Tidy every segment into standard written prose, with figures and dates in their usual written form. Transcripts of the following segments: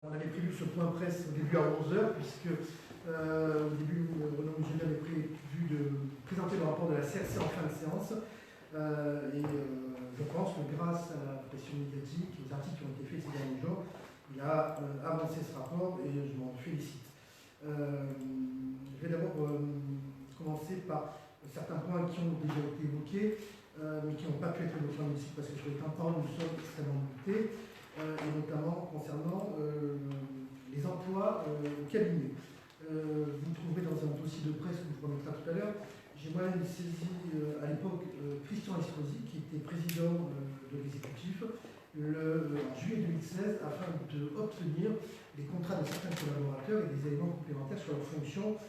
On avait prévu ce point presse au début à 11 heures, puisque au début, Renaud Muselier avait prévu de présenter le rapport de la CRC en fin de séance. Je pense que grâce à la pression médiatique, aux articles qui ont été faits ces derniers jours, il a avancé ce rapport et je m'en félicite. Je vais d'abord commencer par certains points qui ont déjà été évoqués, mais qui n'ont pas pu être évoqués en ici parce que sur les temps de parole, nous sommes extrêmement limités. Et notamment concernant les emplois au cabinet. Vous trouverez dans un dossier de presse que je vous remettrai tout à l'heure, j'ai moi-même saisi à l'époque Christian Estrosi, qui était président de l'exécutif, en juillet 2016, afin d'obtenir les contrats de certains collaborateurs et des éléments complémentaires sur leurs fonctions.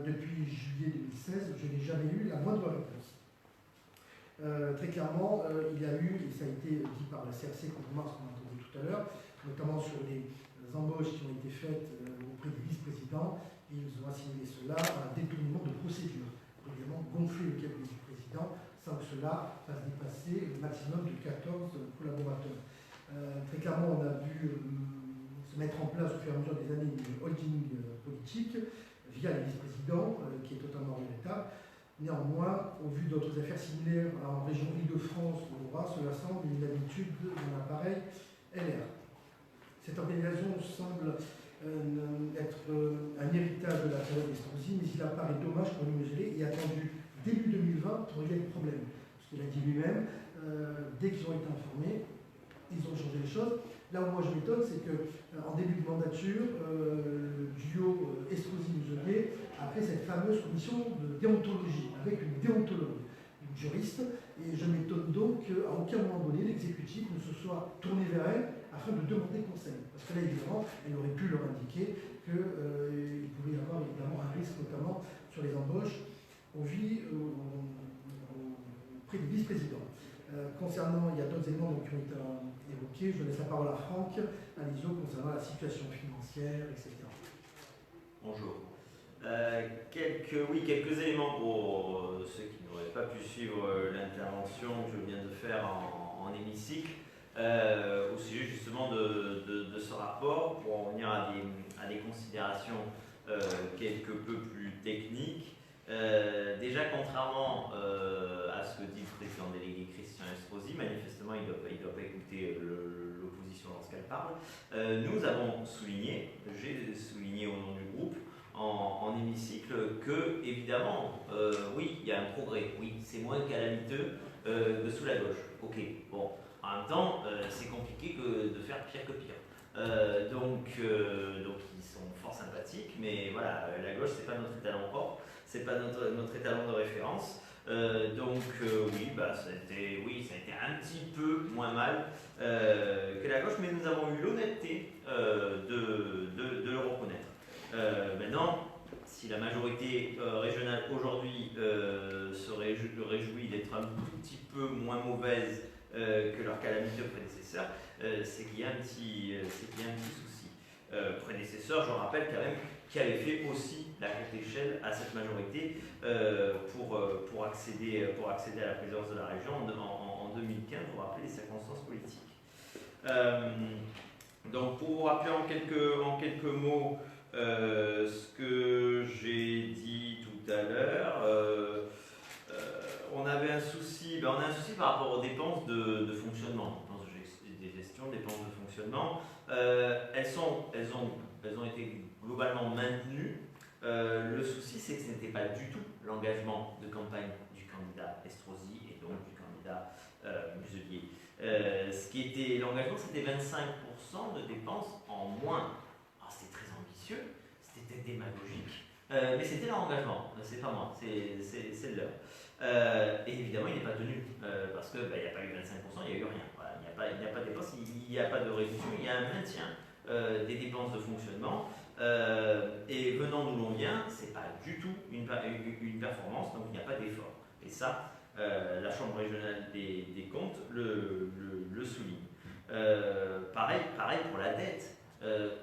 Depuis juillet 2016, je n'ai jamais eu la moindre réponse. Très clairement, il y a eu, et ça a été dit par la CRC, contrairement à ce qu'on a entendu tout à l'heure, notamment sur les embauches qui ont été faites auprès des vice-présidents, ils ont assimilé cela à un détournement de procédure. Évidemment, gonfler le cabinet du président sans que cela fasse dépasser le maximum de 14 collaborateurs. Très clairement, on a vu se mettre en place au fur et à mesure des années une holding politique via les vice-présidents, qui est totalement regrettable. Néanmoins, au vu d'autres affaires similaires en région Île-de-France ou au Roi, cela semble une habitude d'un appareil LR. Cette organisation semble être un héritage de la période Estrosi, mais il apparaît dommage pour Renaud Muselier ait attendu début 2020 pour régler le problème. Parce qu'il a dit lui-même, dès qu'ils ont été informés, ils ont changé les choses. Là où moi je m'étonne, c'est qu'en début de mandature, le duo Estrosi-Muselier a fait cette fameuse commission de déontologie, avec une déontologue, une juriste, et je m'étonne donc qu'à aucun moment donné, l'exécutif ne se soit tourné vers elle afin de demander conseil. Parce que là, évidemment, elle aurait pu leur indiquer qu'il pouvait y avoir évidemment un risque, notamment sur les embauches auprès des vice-présidents. Concernant, il y a d'autres éléments qui ont été évoqués. Je laisse la parole à Franck Alizot concernant la situation financière, etc. Bonjour. Quelques éléments pour ceux qui n'auraient pas pu suivre l'intervention que je viens de faire en hémicycle, au sujet justement de ce rapport, pour en venir à des considérations quelque peu plus techniques. Déjà, contrairement à ce que dit le président délégué Christian Estrosi, manifestement il ne doit pas écouter l'opposition lorsqu'elle parle. Nous avons souligné, j'ai souligné au nom du groupe, en hémicycle, que évidemment, oui, il y a un progrès, oui, c'est moins calamiteux que sous la gauche. Ok, bon, en même temps, c'est compliqué de faire pire que pire. Donc ils sont fort sympathiques, mais voilà, la gauche, c'est pas notre étalon propre, c'est pas notre étalon de référence. Oui, ça a été un petit peu moins mal que la gauche, mais nous avons eu l'honnêteté de le reconnaître. Maintenant, si la majorité régionale aujourd'hui se réjouit d'être un tout petit peu moins mauvaise que leurs calamiteux prédécesseurs, c'est qu'il y a un petit souci. Prédécesseur, je rappelle quand même, qui avait fait aussi la courte échelle à cette majorité pour accéder à la présidence de la région en 2015, vous rappelez les circonstances politiques. Donc pour vous rappeler en quelques mots ce que j'ai dit tout à l'heure, on avait un souci, on a un souci par rapport aux dépenses de fonctionnement, des gestions, dépenses de fonctionnement. Elles ont été globalement maintenues. Le souci, c'est que ce n'était pas du tout l'engagement de campagne du candidat Estrosi et donc du candidat Muselier. Ce qui était l'engagement, c'était 25% de dépenses en moins. Alors, c'était très ambitieux, c'était démagogique, mais c'était leur engagement, c'est pas moi, c'est le leur. Et évidemment, il n'est pas tenu, parce qu'il n'y a pas eu 25%, il n'y a eu rien. Voilà, il n'y a pas de dépenses, il n'y a pas de réduction, il y a un maintien des dépenses de fonctionnement. Et venant d'où l'on vient, c'est pas du tout une performance, donc il n'y a pas d'effort. Et ça, la Chambre régionale des comptes le souligne. Pareil pour la dette.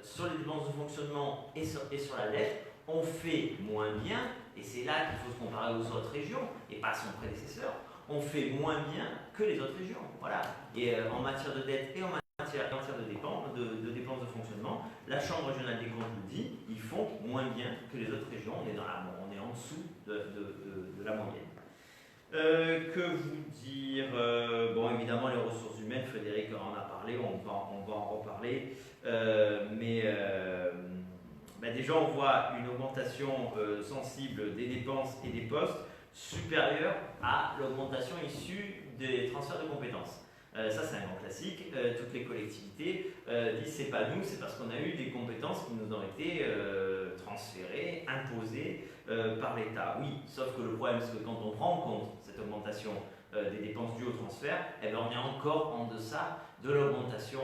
Sur les dépenses de fonctionnement et sur la dette, on fait moins bien, et c'est là qu'il faut se comparer aux autres régions, et pas à son prédécesseur, on fait moins bien que les autres régions. Voilà. Et en matière de dette et en matière de dépenses de fonctionnement, La Chambre régionale des comptes nous dit, ils font moins bien que les autres régions, on est en dessous de la moyenne. Que vous dire bon, évidemment, les ressources humaines, Frédéric en a parlé, on va en reparler. Déjà, on voit une augmentation sensible des dépenses et des postes supérieure à l'augmentation issue des transferts de compétences. Ça, c'est un grand classique. Toutes les collectivités disent c'est pas nous, c'est parce qu'on a eu des compétences qui nous ont été transférées, imposées par l'État. Oui, sauf que le problème, c'est que quand on prend en compte cette augmentation des dépenses dues au transfert, on est encore en deçà de l'augmentation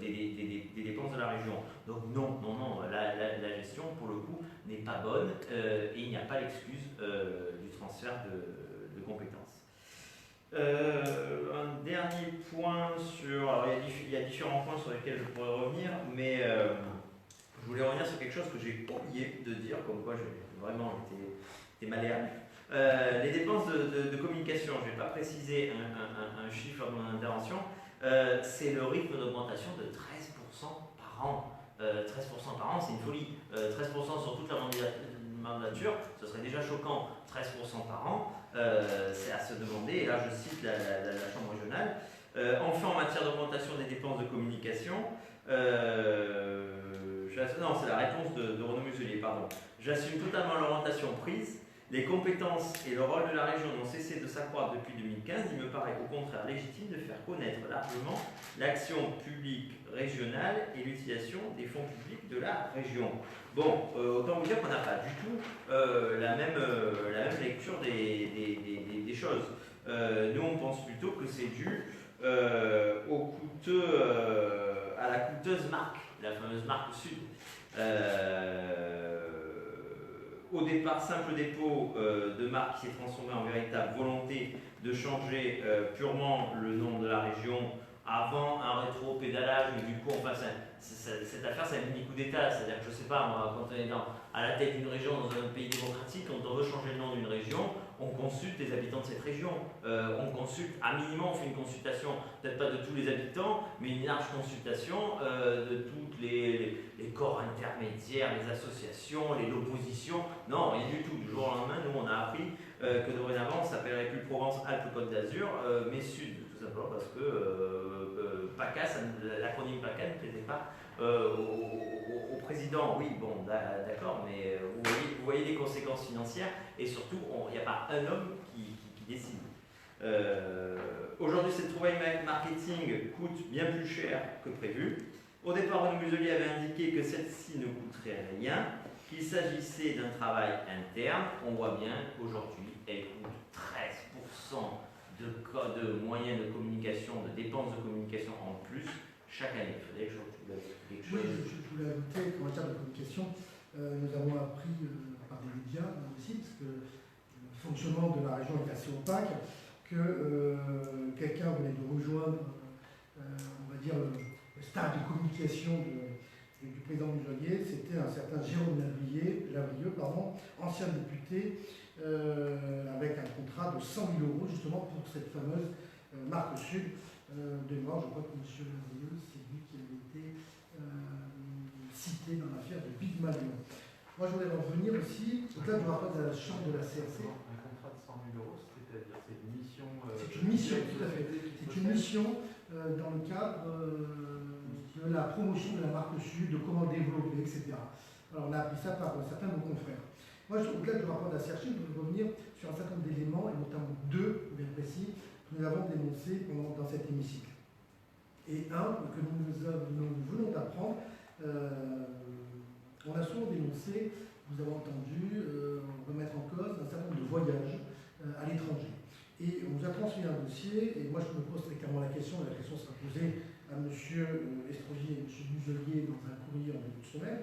des dépenses de la région. Donc non, la gestion, pour le coup, n'est pas bonne et il n'y a pas l'excuse du transfert de compétences. Un dernier point sur... Alors il y a différents points sur lesquels je pourrais revenir, mais je voulais revenir sur quelque chose que j'ai oublié de dire, comme quoi j'ai vraiment été malléable. Les dépenses de communication, je ne vais pas préciser un chiffre de mon intervention, c'est le rythme d'augmentation de 13% par an. 13% par an, c'est une folie. 13% sur toute la mandature, ce serait déjà choquant. 13% par an, c'est à se demander, et là je cite la Chambre régionale. Enfin, en matière d'augmentation des dépenses de communication, non, c'est la réponse de Renaud Muselier, pardon. J'assume totalement l'orientation prise. Les compétences et le rôle de la région n'ont cessé de s'accroître depuis 2015. Il me paraît au contraire légitime de faire connaître largement l'action publique régionale et l'utilisation des fonds publics de la région. Bon, autant vous dire qu'on n'a pas du tout la même lecture des choses. Nous, on pense plutôt que c'est dû à la coûteuse marque, la fameuse marque Sud. Au départ, simple dépôt de marque qui s'est transformé en véritable volonté de changer purement le nom de la région avant un rétro-pédalage, mais du coup, enfin, cette affaire, c'est un mini coup d'État. C'est-à-dire que je ne sais pas, moi, quand on est à la tête d'une région dans un pays démocratique, quand on veut changer le nom d'une région, on consulte les habitants de cette région. On consulte, à minimum, on fait une consultation, peut-être pas de tous les habitants, mais une large consultation de toutes les corps intermédiaires, les associations, l'opposition. Non, rien du tout. Du jour au lendemain, nous, on a appris que dorénavant, on ne s'appellerait plus Provence-Alpes-Côte d'Azur, mais Sud, tout simplement parce que PACA, l'acronyme PACA ne plaisait pas au président. Oui, bon, d'accord, mais vous voyez les conséquences financières et surtout, il n'y a pas un homme qui décide. Aujourd'hui, cette trouvaille marketing coûte bien plus cher que prévu. Au départ, Renaud Muselier avait indiqué que celle-ci ne coûterait rien, qu'il s'agissait d'un travail interne. On voit bien qu'aujourd'hui, elle coûte 13% de moyens de communication, de dépenses de communication en plus chaque année. Il faudrait que je vous quelque chose. Oui, je voulais ajouter qu'en matière de communication, nous avons appris par des médias aussi, parce que le fonctionnement de la région est assez opaque, que quelqu'un venait de rejoindre, on va dire, le staff de communication du président Muselier. C'était un certain Jérôme Lavrieux, ancien député, avec un contrat de 100 000 € justement pour cette fameuse marque Sud. De mémoire, je crois que M. Lavrieux, c'est lui qui avait été cité dans l'affaire de Big Malion. Moi, je voulais revenir aussi, au-delà du rapport de la chambre de la CRC. Un contrat de 100 000 €, c'est-à-dire c'est une mission. C'est une mission, tout à fait. C'est une mission dans le cadre de la promotion de la marque Sud, de comment développer, etc. Alors, on a appris ça par certains de nos confrères. Moi, au-delà du rapport de la CRC, je voulais revenir sur un certain nombre d'éléments, et notamment deux, bien précis, que nous avons dénoncés dans cet hémicycle. Et un que nous venons d'apprendre, on a souvent dénoncé, vous avez entendu, remettre en cause un certain nombre de voyages à l'étranger. Et on nous a transmis un dossier, et moi je me pose très clairement la question sera posée à M. Estrosi et M. Muselier dans un courrier en début de semaine.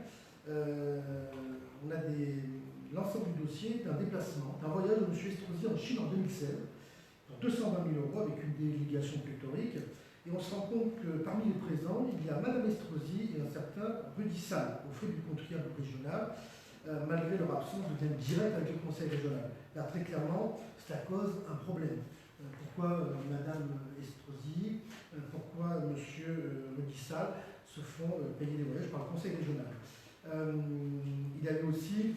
On a l'ensemble du dossier d'un déplacement, d'un voyage de M. Estrosi en Chine en 2016, pour 220 000 € avec une délégation pléthorique. Et on se rend compte que parmi les présents, il y a Mme Estrosi et un certain Rudy Sall, au frais du contribuable régional, malgré leur absence de lien direct avec le conseil régional. Là, très clairement, cela cause un problème. Pourquoi Mme Estrosi, pourquoi M. Rudy Sall se font payer les voyages par le Conseil régional. Il y a eu aussi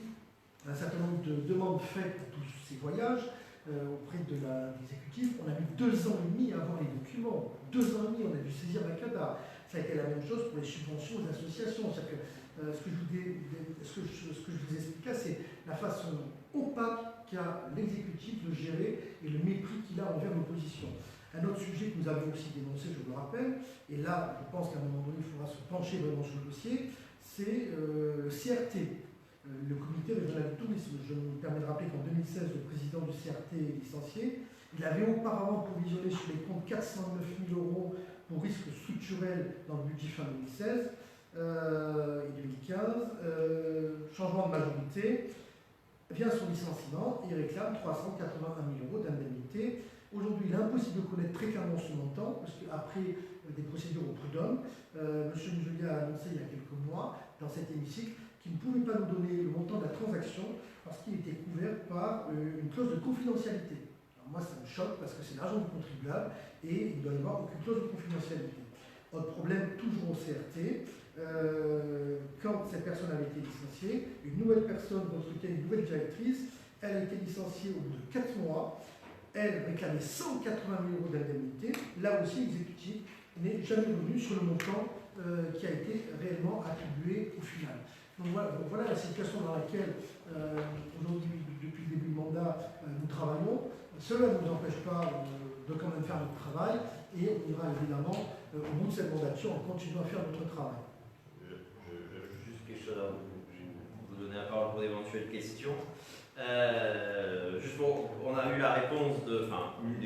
un certain nombre de demandes faites pour tous ces voyages auprès de l'exécutif. On a mis 2 ans et demi à avoir les documents. 2 ans et demi, on a dû saisir la CADA. Ça a été la même chose pour les subventions aux associations. C'est-à-dire que ce que je vous expliquais, c'est la façon opaque qu'a l'exécutif de gérer et le mépris qu'il a envers l'opposition. Un autre sujet que nous avions aussi dénoncé, je vous le rappelle, et là, je pense qu'à un moment donné, il faudra se pencher vraiment sur le dossier, c'est le CRT, le Comité régional du tourisme. Je me permets de rappeler qu'en 2016, le président du CRT est licencié. Il avait auparavant provisionné sur les comptes 409 000 € pour risques structurels dans le budget fin 2016 et 2015. Changement de majorité, vient son licenciement, il réclame 381 000 € d'indemnité. Aujourd'hui, il est impossible de connaître très clairement son montant, parce qu'après des procédures au prud'homme, M. Muselier a annoncé il y a quelques mois, dans cet hémicycle, qu'il ne pouvait pas nous donner le montant de la transaction parce qu'il était couvert par une clause de confidentialité. Alors moi, ça me choque parce que c'est l'argent du contribuable et il ne doit y avoir aucune clause de confidentialité. Autre problème, toujours au CRT, quand cette personne avait été licenciée, une nouvelle personne recrutait une nouvelle directrice, elle a été licenciée au bout de 4 mois. Elle réclamait 180 000 € d'indemnité. Là aussi, l'exécutif n'est jamais revenu sur le montant qui a été réellement attribué au final. Donc voilà la situation dans laquelle, aujourd'hui, depuis le début du mandat, nous travaillons. Cela ne nous empêche pas de quand même faire notre travail et on ira évidemment au bout de cette mandature en continuant à faire notre travail. Juste quelque chose à vous donner la parole pour d'éventuelles questions. On a eu la réponse une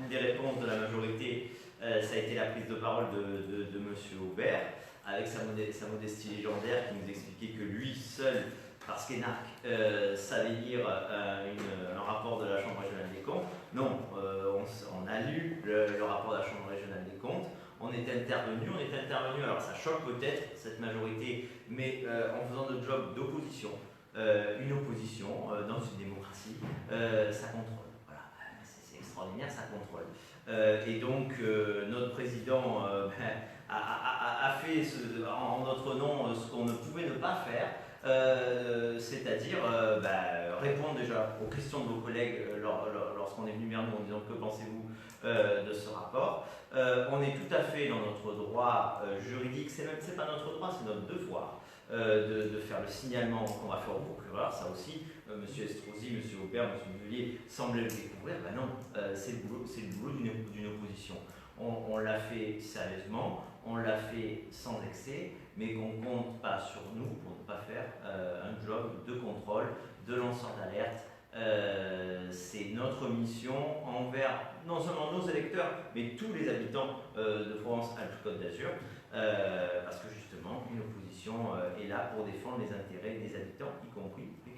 des réponses de la majorité, ça a été la prise de parole de M. Aubert, avec sa modestie légendaire qui nous expliquait que lui seul, parce qu'Énarque savait lire un rapport de la Chambre régionale des comptes. Non, on a lu le rapport de la Chambre régionale des comptes. On est intervenu, alors ça choque peut-être cette majorité, mais en faisant notre job d'opposition, une opposition dans une démocratie, ça contrôle. Voilà, c'est extraordinaire, ça contrôle. Et donc notre président a fait en notre nom ce qu'on ne pouvait ne pas faire, c'est-à-dire répondre déjà aux questions de vos collègues lorsqu'on est venu vers nous en disant que pensez-vous de ce rapport. On est tout à fait dans notre droit juridique, c'est pas notre droit, c'est notre devoir de faire le signalement qu'on va faire au procureur. Ça aussi, M. Estrosi, M. Aubert, M. Muselier semblaient le découvrir. Ben non, c'est le boulot d'une opposition. On l'a fait sérieusement, on l'a fait sans excès, mais qu'on ne compte pas sur nous pour ne pas faire un job de contrôle, de lanceur d'alerte. C'est notre mission envers non seulement nos électeurs, mais tous les habitants de Provence-Alpes-Côte d'Azur, parce que justement, une opposition est là pour défendre les intérêts des habitants, y compris les